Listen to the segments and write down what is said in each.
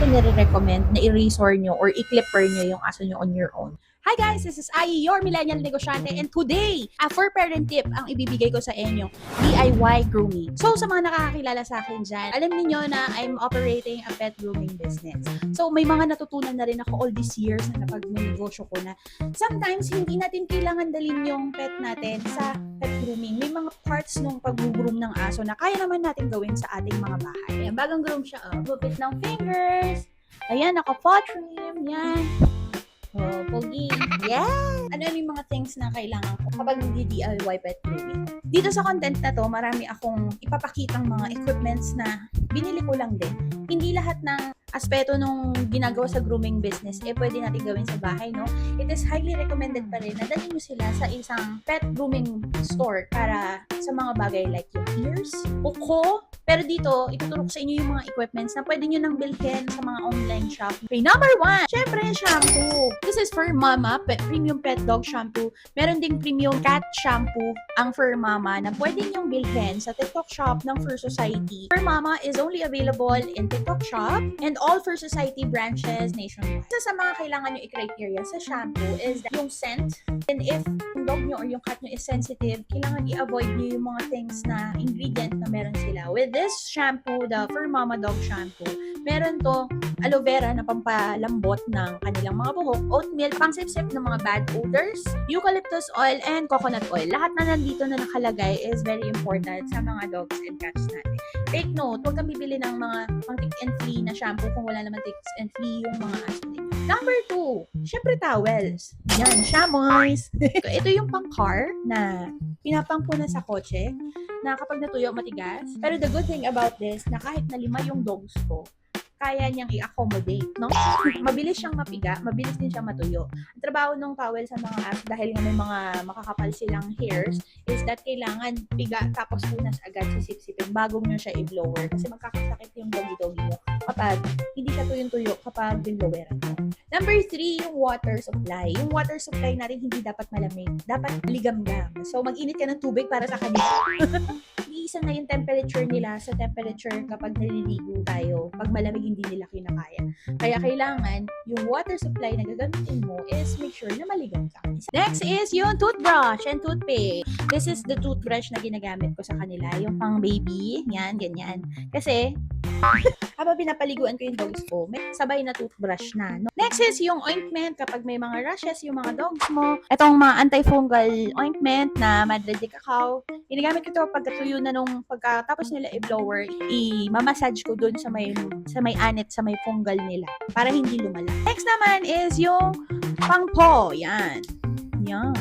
ko nire-recommend na i-resort nyo or i-clipper nyo yung aso nyo on your own. Hi guys, this is Ai, your millennial negosyante, and today, a for parent tip ang ibibigay ko sa inyo, DIY grooming. So sa mga nakakakilala sa akin dyan, alam niyo na I'm operating a pet grooming business. So may mga natutunan na rin ako all these years na napag-negosyo ko na sometimes hindi natin kailangan dalhin yung pet natin sa pet grooming. May mga parts ng pag-groom ng aso na kaya naman natin gawin sa ating mga bahay. Ayan, bagang groom siya, gupit ng fingers. Ayan, naka-paw trim, yan. Oh, pogi. Yes! Ano yung mga things na kailangan ko kapag nag-DIY pet grooming? Dito sa content na to, marami akong ipapakitang mga equipments na binili ko lang din. Hindi lahat ng aspeto nung ginagawa sa grooming business, pwede natin gawin sa bahay, no? It is highly recommended pa rin na dalhin nyo sila sa isang pet grooming store para sa mga bagay like yung ears, kuko. Pero dito, ituturo ko sa inyo yung mga equipments na pwede nyo nang bilhin sa mga online shop. Okay, number 1, syempre shampoo. This is for mama, premium pet dog shampoo. Meron ding premium cat shampoo ang Fur Mama na pwede nyong bilhin sa TikTok shop ng Fur Society. Fur Mama is only available in TikTok shop and all Fur Society branches nationwide. Isa sa mga kailangan nyo i-criteria sa shampoo is yung scent. And if yung dog nyo or yung cat nyo is sensitive, kailangan i-avoid nyo yung mga things na ingredient na meron sila. With this shampoo, the Fur Mama Dog Shampoo, meron to aloe vera na pampalambot ng kanilang mga buhok, oatmeal, pangsip-sip ng mga bad odors, eucalyptus oil, and coconut oil. Lahat na nandito na nakalagay is very important sa mga dogs and cats natin. Take note, huwag kang bibili ng mga pang tick and flea na shampoo kung wala naman ticks and flea yung mga aso ninyo. Number 2, syempre towels. Yan, shamoys. Ito yung pang-car na pinapangpunan sa kotse na kapag natuyo matigas. Pero the good thing about this, na kahit na 5 yung dogs ko, kaya niyang i-accommodate, no? Mabilis siyang mapiga, mabilis din siyang matuyo. Ang trabaho ng towel sa mga apps, dahil nga may mga makakapal silang hairs, is that kailangan piga tapos punas agad sisip-sipin bago nyo siya i-blower. Kasi magkakasakit yung doggy-doggy mo kapag hindi siya tuyong-tuyo kapag binloweran mo. Number 3, yung water supply. Yung water supply natin hindi dapat malamig. Dapat ligamgam. So, mag-init ka ng tubig para sa kanila. Iisa na yung temperature nila sa temperature kapag naliligo tayo. Pag malamig, hindi nila kinakaya. Kaya kailangan, yung water supply na gagamitin mo is make sure na maligam ka. Next is yung toothbrush and toothpaste. This is the toothbrush na ginagamit ko sa kanila. Yung pang baby. Yan, ganyan. Kasi, habang pinapaliguan ko yung dogs ko, may sabay na toothbrush na. No? Next is yung ointment kapag may mga rashes yung mga dogs mo. Itong mga antifungal ointment na Madre de Cacao. Ginagamit ko ito pagkatuyo na nung pagkatapos nila i-blower, i-massage ko dun sa may anit, sa may fungal nila para hindi lumala. Next naman is yung pang-paw. Yan. Yan.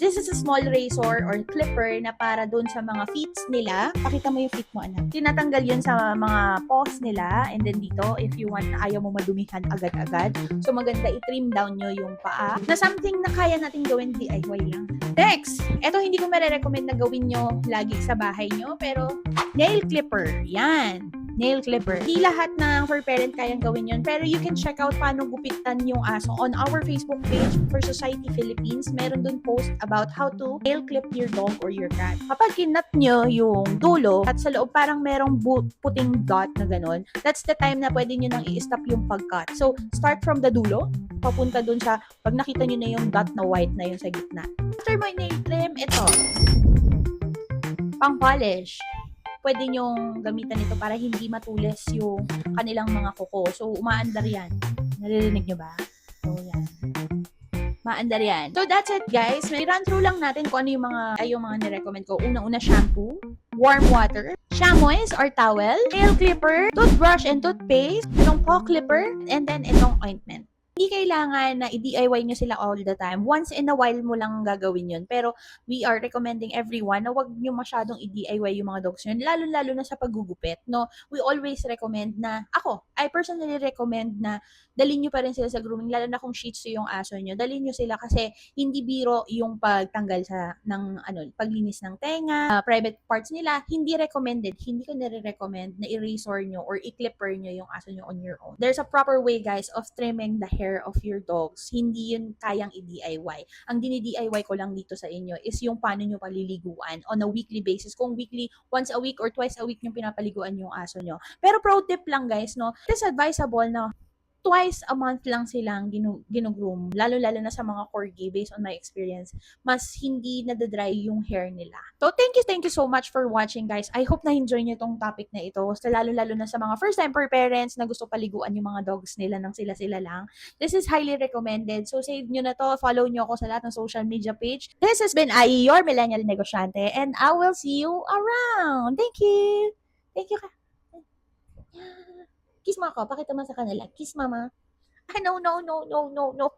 This is a small razor or clipper na para doon sa mga feet nila. Pakita mo yung feet mo, anak. Tinatanggal yun sa mga paws nila. And then dito, if you want na ayaw mo madumihan agad-agad. So maganda i-trim down nyo yung paa. Na something na kaya natin gawin DIY lang. Next, eto hindi ko marirecommend na gawin nyo lagi sa bahay nyo. Pero nail clipper. Yan. Nail clipper. Hindi lahat ng for parent kayang gawin yun. Pero you can check out paano gupitan yung aso on our Facebook page for Society Philippines. Meron dun post about how to nail clip your dog or your cat. Kapag kinat nyo yung dulo at sa loob parang merong puting dot na ganun, that's the time na pwede nyo nang i-stop yung pag-cut. So, start from the dulo, papunta dun sa, pag nakita nyo na yung dot na white na yung sa gitna. After mo nail trim, ito. Pang polish. Pwede nyong gamitan ito para hindi matulis yung kanilang mga kuko. So, umaandar yan. Naririnig nyo ba? So, yan. Maandar yan. So, that's it, guys. May run through lang natin kung ano yung mga nirecommend ko. Una-una, shampoo, warm water, shamoys or towel, nail clipper, toothbrush and toothpaste, itong paw clipper, and then itong ointment. Hindi kailangan na i-DIY nyo sila all the time. Once in a while mo lang gagawin yun. Pero we are recommending everyone na wag nyo masyadong i-DIY yung mga dogs nyo. Lalo-lalo na sa paggugupit. No? We always recommend na, I personally recommend na dalhin nyo pa rin sila sa grooming. Lalo na kung Shih Tzu yung aso nyo. Dalhin nyo sila kasi hindi biro yung pagtanggal paglinis ng tenga, private parts nila. Hindi recommended. Hindi ko nire-recommend na i-razor nyo or i-clipper nyo yung aso nyo on your own. There's a proper way, guys, of trimming the hair of your dogs. Hindi yun kayang i-DIY. Ang dini-DIY ko lang dito sa inyo is yung paano nyo paliliguan on a weekly basis. Kung weekly, once a week or twice a week yung pinapaliguan yung aso nyo. Pero pro tip lang, guys, no? It is advisable na twice a month lang silang ginugroom, lalo-lalo na sa mga corgi, based on my experience, mas hindi nadadry yung hair nila. So, thank you so much for watching, guys. I hope na-enjoy nyo itong topic na ito, so, lalo-lalo na sa mga first-time parents na gusto paliguan yung mga dogs nila ng sila-sila lang. This is highly recommended. So, save nyo na to. Follow nyo ako sa lahat ng social media page. This has been Ai, your millennial negosyante, and I will see you around. Thank you! Thank you ka. Kiss mo ako. Pakita mo sa kanila. Kiss mama. Ah, no, no, no, no, no, no.